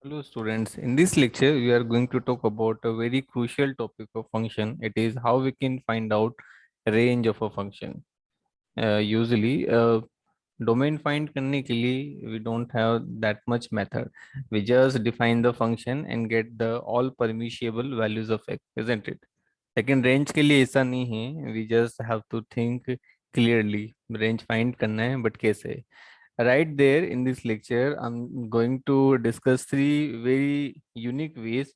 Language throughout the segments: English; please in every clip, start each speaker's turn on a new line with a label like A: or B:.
A: Hello students, in this lecture we are going to talk about a very crucial topic of function. It is how we can find out range of a function. Usually domain find करने के लिए we don't have that much method. We just define the function and get the all permissible values of x, isn't it? लेकिन range के लिए ऐसा नहीं है. We just have to think clearly. Range find करना है, but कैसे? Right there in this lecture, I'm going to discuss three very unique ways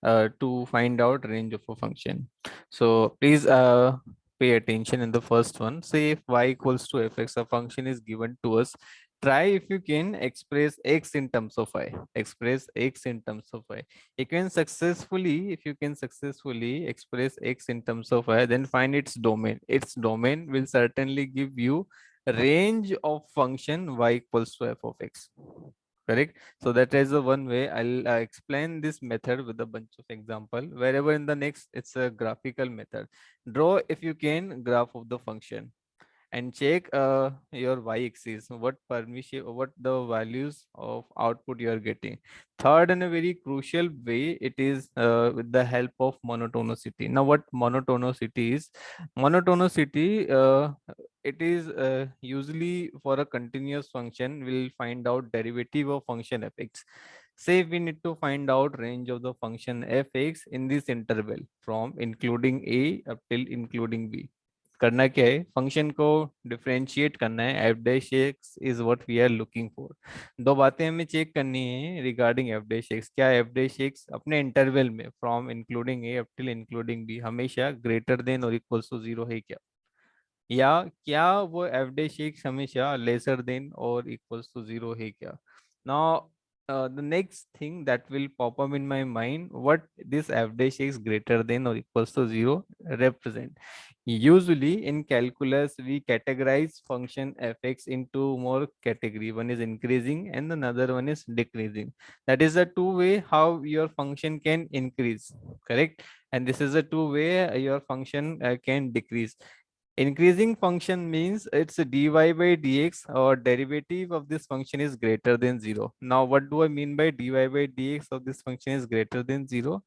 A: to find out range of a function. So please pay attention in the first one. Say if y equals to fx, a function is given to us. Try if you can express x in terms of y. Express x in terms of y. If you can successfully express x in terms of y, then find its domain. Its domain will certainly give you range of function y equals to f of x. Correct. So that is the one way. I'll explain this method with a bunch of example. Wherever in the next, it's a graphical method. Draw if you can graph of the function and check your y-axis, what permission, what the values of output you are getting. Third, in a very crucial way, it is with the help of monotonicity. Now what monotonicity is? Monotonicity, it is usually for a continuous function, we'll find out derivative of function fx. Say we need to find out range of the function fx in this interval from including a up till including b. करना क्या है, function को differentiate करना है. F dash X is what we are looking for. दो बातें हमें check करनी है रिगार्डिंग एफ डैश एक्स. क्या एफ डैश एक्स अपने इंटरवल में from including A up till including B हमेशा ग्रेटर देन और इक्वल्स टू जीरो है क्या, या क्या वो एफ डैश एक्स हमेशा लेसर देन और इक्वल्स टू जीरो है क्या. Now the next thing that will pop up in my mind, what this f dash x greater than or equals to 0 represent. Usually in calculus we categorize function fx into more category. One is increasing and another one is decreasing. That is the two way how your function can increase, correct? And this is the two way your function can decrease. Increasing function means it's a dy by dx, or derivative of this function is greater than 0. Now, what do I mean by dy by dx of this function is greater than 0?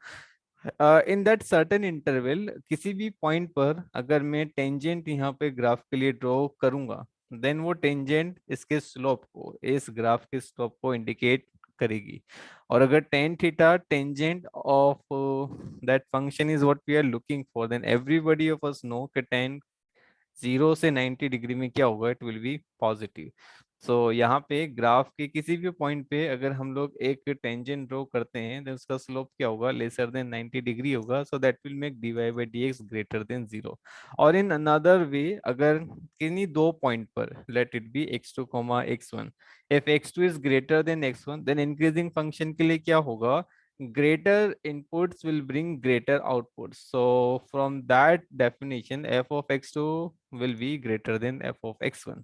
A: In that certain interval किसी भी point पर अगर मैं tangent यहाँ पे graph के लिए draw करूंगा, देन वो टेंजेंट इसके स्लोप को, इस ग्राफ के स्लोप को इंडिकेट करेगी. और अगर tan theta tangent of that function is what we are looking for, then everybody of us know कि टेन 0 से 90 डिग्री में क्या होगा, it will be positive. So यहाँ पे ग्राफ के किसी भी पॉइंट पे अगर हम लोग एक टेंजेंट ड्रॉ करते हैं, तो उसका स्लोप क्या होगा, लेसर देन 90 डिग्री होगा. So that will make dy by D x greater than 0. और इन अनदर वे, अगर किन्हीं दो पॉइंट पर, let it be x2 comma x1, if x2 is greater than x1, then increasing function के लिए क्या होगा, greater inputs will bring greater outputs. So from that definition, f of x2 will be greater than f of x1.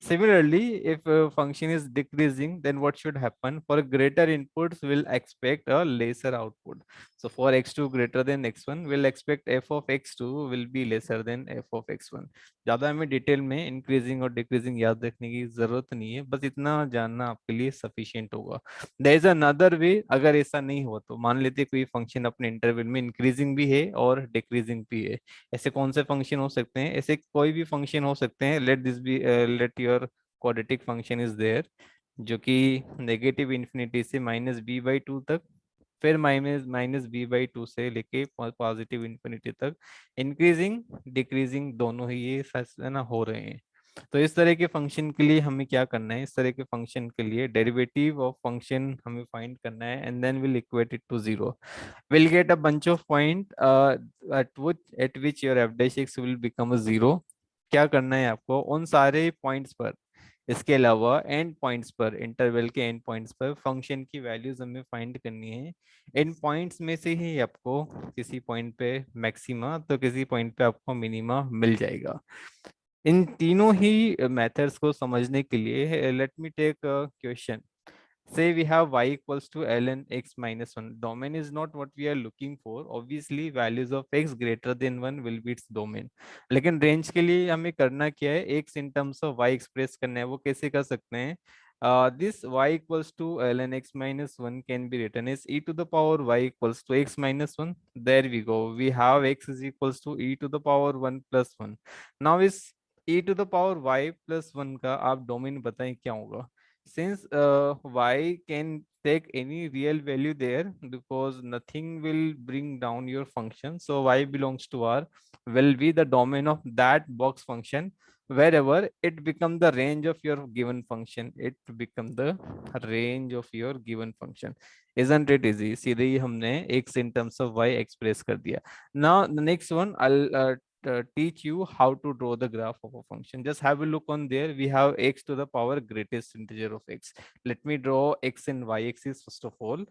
A: Similarly, if a function is decreasing, then what should happen? For greater inputs, we'll expect a lesser output. So for x2 greater than x1, we'll expect f of x2 will be lesser than f of x1. ज़्यादा हमें detail में increasing और decreasing याद रखने की जरूरत नहीं है, बस इतना जानना आपके लिए सफिशियंट होगा. There is another way. अगर ऐसा नहीं हो तो मान लेते कोई फंक्शन अपने इंटरवल में इंक्रीजिंग भी है और डिक्रीजिंग भी है. ऐसे कौन से फंक्शन हो सकते हैं? ऐसे कोई भी फंक्शन हो सकते हैं. Let this be, let your quadratic function is there, जो कि नेगेटिव इन्फिनिटी से -b/2 तक, फिर -b/2 से लेके पॉजिटिव इन्फिनिटी तक इंक्रीजिंग डिक्रीजिंग दोनों ही ये है ना हो रहे हैं. तो इस तरह के फंक्शन के लिए हमें क्या करना है, इस तरह के फंक्शन के लिए डेरिवेटिव ऑफ फंक्शन हमें फाइंड करना है, and then will equate it to 0. Will get a bunch of point at which your F dash X will become a 0. क्या करना है आपको उन सारे पॉइंट्स पर, इसके अलावा एंड पॉइंट्स पर, इंटरवल के एंड पॉइंट्स पर फंक्शन की वैल्यूज हमें फाइंड करनी है. इन पॉइंट्स में से ही आपको किसी पॉइंट पे मैक्सिमा तो किसी पॉइंट पे आपको मिनिमा मिल जाएगा. इन तीनों ही मेथड्स को समझने के लिए let me take question. Say we have y equals to ln x minus 1. Domain is not what we are looking for. Obviously, values of x greater than 1 will be its domain. लेकिन range के लिए हमें करना क्या है, x in terms of y express करना है. वो कैसे कर सकते हैं? This y equals to ln x minus 1 can be written as e to the power y equals to x minus 1. There we go. We have x is equals to e to the power 1 plus 1. Now is e to the power y plus 1 का आप domain बताएं क्या होगा? Since y can take any real value there because nothing will bring down your function, so y belongs to R will be the domain of that box function. Wherever it become the range of your given function, it become the range of your given function. Isn't it easy? सीधे ही हमने x in terms of y express कर दिया. Now the next one I'll teach you how to draw the graph of a function. Just have a look on there. We have x to the power greatest integer of x. Let me draw x and y axis first of all.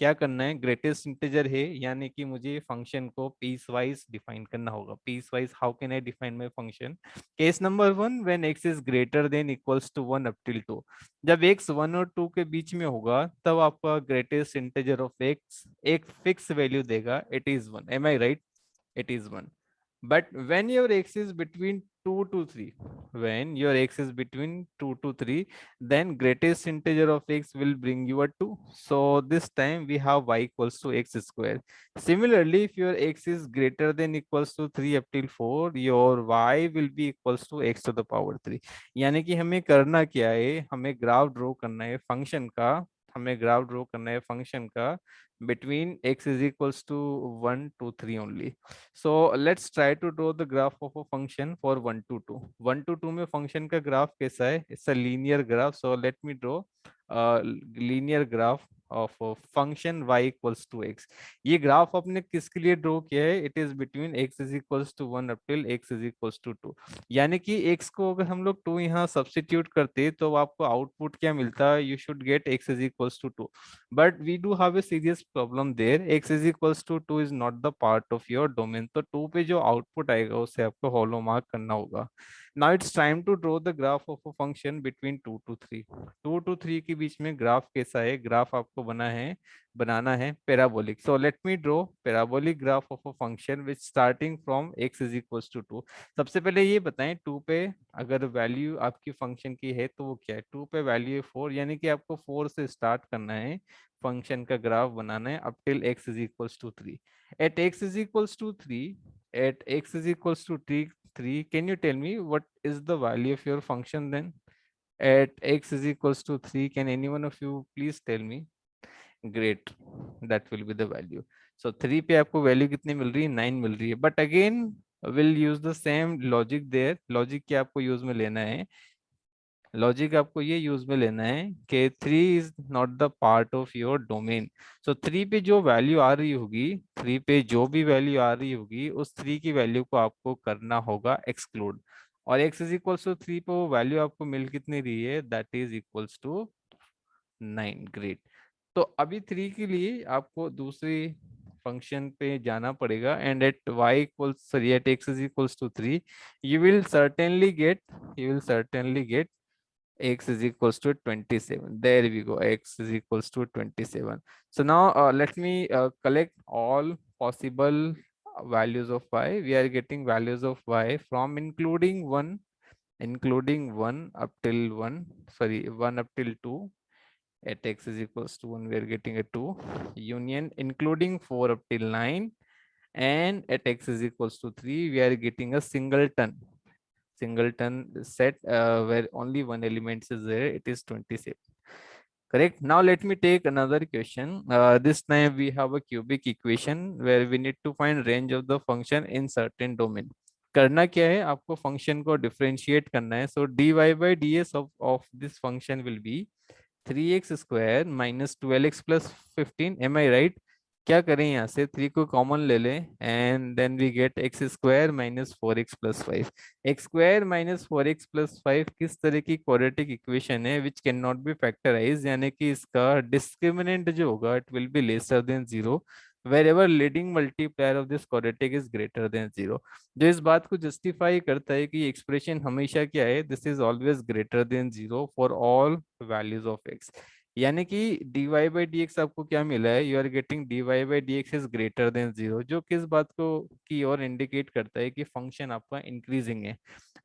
A: क्या करना है? Greatest integer है यानी कि मुझे function को piece wise define करना होगा. Piece wise how can I define my function? Case number 1, when x is greater than equals to 1 up till 2. जब x 1 और 2 के बीच में होगा तब आपका ग्रेटेस्ट इंटीजर ऑफ x एक फिक्स वैल्यू देगा. It is 1. Am I right? It is 1. But when your x is between 2 to 3, when your x is between 2 to 3, then greatest integer of x will bring you a 2. So this time we have y equals to x square. Similarly, if your x is greater than equals to 3 up till 4, your y will be equals to x to the power 3. यानी कि हमें करना क्या है? हमें graph draw करना है function का. हमें ग्राफ ड्रॉ करना है फंक्शन का between x is equals to 1 to 3 only. So let's try to draw the graph of a function for 1 to 2. 1 to 2 में function का graph कैसा है? It's a linear graph. So let me draw a linear graph of a function y equals to x. ये graph आपने किसके लिए draw किया है? It is between x is equals to 1 up till x is equals to 2. यानी कि x को अगर हम लोग 2 यहाँ सब्स्टिट्यूट करते तो आपको आउटपुट क्या मिलता? You should get x is equals to 2. But we do have a serious problem there. X is equals to 2 is not the part of your domain. तो 2 पे जो आउटपुट आएगा उसे आपको हॉलो मार्क करना होगा. Now it's time to draw the graph of a function between 2 to 3. 2 to 3 के बीच में ग्राफ कैसा है? ग्राफ आपको बनाना है parabolic. So let me draw parabolic graph of a function which starting from x is equals to 2. सबसे पहले ये बताएं 2 पे अगर वैल्यू आपकी फंक्शन की है तो वो क्या है? 2 पे वैल्यू है 4 यानी कि आपको 4 से स्टार्ट करना है. फंक्शन का ग्राफ बनाना है up till x is equals to 3. At x is equals to 3, at x is equals to 3, can you tell me what is the value of your function then? At x is equals to 3, can any one of you please tell me? Great, that will be the value. So 3 पे आपको value कितनी मिल रही है? 9 मिल रही है. But again will use the same logic there. Logic क्या आपको यूज में लेना है? लॉजिक आपको ये यूज में लेना है कि 3 is not the part of your domain. So 3 पे जो वैल्यू आ रही होगी, 3 पे जो भी वैल्यू आ रही होगी उस 3 की वैल्यू को आपको करना होगा एक्सक्लूड. और x इज इक्वल्स टू 3 पे वो वैल्यू आपको मिल कितनी रही है? That is equals to 9. Great. तो अभी 3 के लिए आपको दूसरी फंक्शन पे जाना पड़ेगा and at y equals sorry at x is equals to 3 you will certainly get you will certainly get x is equals to 27. There we go. X is equals to 27. So now let me collect all possible values of y. We are getting values of y from including 1 up till 1, sorry, 1 up till 2. At x is equals to 1, we are getting a 2. Union including 4 up till 9. And at x is equals to 3, we are getting a singleton set where only one element is there. It is 27. Correct. Now let me take another question. This time we have a cubic equation where we need to find range of the function in certain domain. करना क्या है? आपको function को differentiate करना है. So dy by ds of this function will be 3x square minus 12x plus 15. Am I right? क्या करें? यहाँ से 3 को कॉमन ले लें and then we get X square minus 4x plus 5. X square minus 4x plus 5 किस तरह की क्वाड्रेटिक इक्वेशन है which can not be factorise, यानी कि इसका डिस्क्रिमिनेंट जो होगा it will be lesser than 0 wherever leading multiplier of this quadratic is greater than 0. जो इस बात को जस्टिफाई करता है कि एक्सप्रेशन हमेशा क्या है? This is always greater than 0 for all values of x. यानी कि dy बाई डी एक्स आपको क्या मिला है? You are getting dy by D X is greater than 0, जो किस बात को की ओर इंडिकेट करता है कि फंक्शन आपका इंक्रीजिंग है.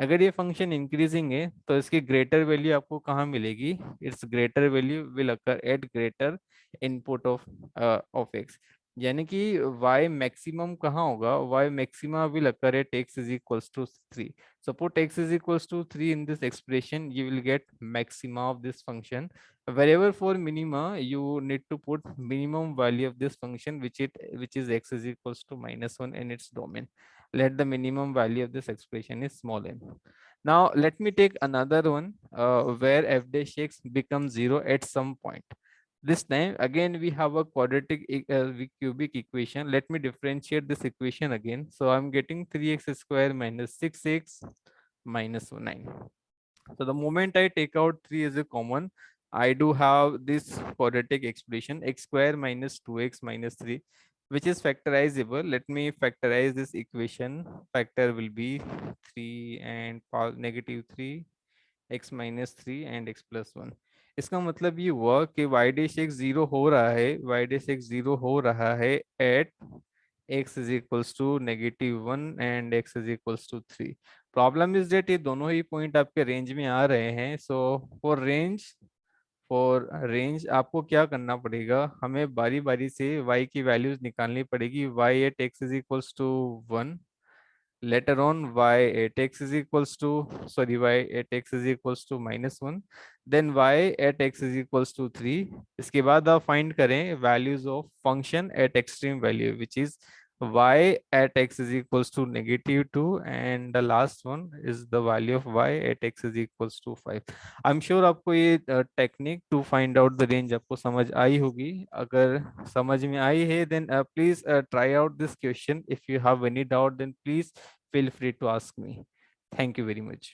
A: अगर ये फंक्शन इंक्रीजिंग है तो इसकी ग्रेटर वैल्यू आपको कहाँ मिलेगी? It's greater value will occur at greater input of X. यानी कि y मैक्सिमम कहाँ होगा? y maxima will occur at x is equals to 3. Suppose x is equals to 3 in this expression, you will get maxima of this function. Wherever for minima, you need to put minimum value of this function, which is x is equals to -1 in its domain. Let the minimum value of this expression is small m. Now let me take another one where f dash x becomes 0 at some point. This time again we have a quadratic cubic equation. Let me differentiate this equation again. So I'm getting 3x square minus 6x minus 9. So the moment I take out 3 as a common, I do have this quadratic expression x square minus 2x minus 3, which is factorizable. Let me factorize this equation. Factor will be 3 and negative 3, x minus 3 and x plus 1. इसका मतलब ये हुआ कि y dash x 0 हो रहा है, y dash x 0 हो रहा है at x is equals to -1 and x is equals to 3. Problem is that ये दोनों ही पॉइंट आपके रेंज में आ रहे हैं. सो फॉर रेंज आपको क्या करना पड़ेगा? हमें बारी बारी से y की वैल्यूज निकालनी पड़ेगी. y at x is equals to 1. Later on y at x is equals to, sorry, y at x is equals to -1. Then y at x is equals to 3. इसके बाद आप फाइंड करें values of function at extreme value, which is y at x is equals to -2, and the last one is the value of y at x is equals to 5. I'm sure आपको ये technique to find out the range आपको समझ आई होगी. अगर समझ में आई है then please try out this question. If you have any doubt then please feel free to ask me. Thank you very much.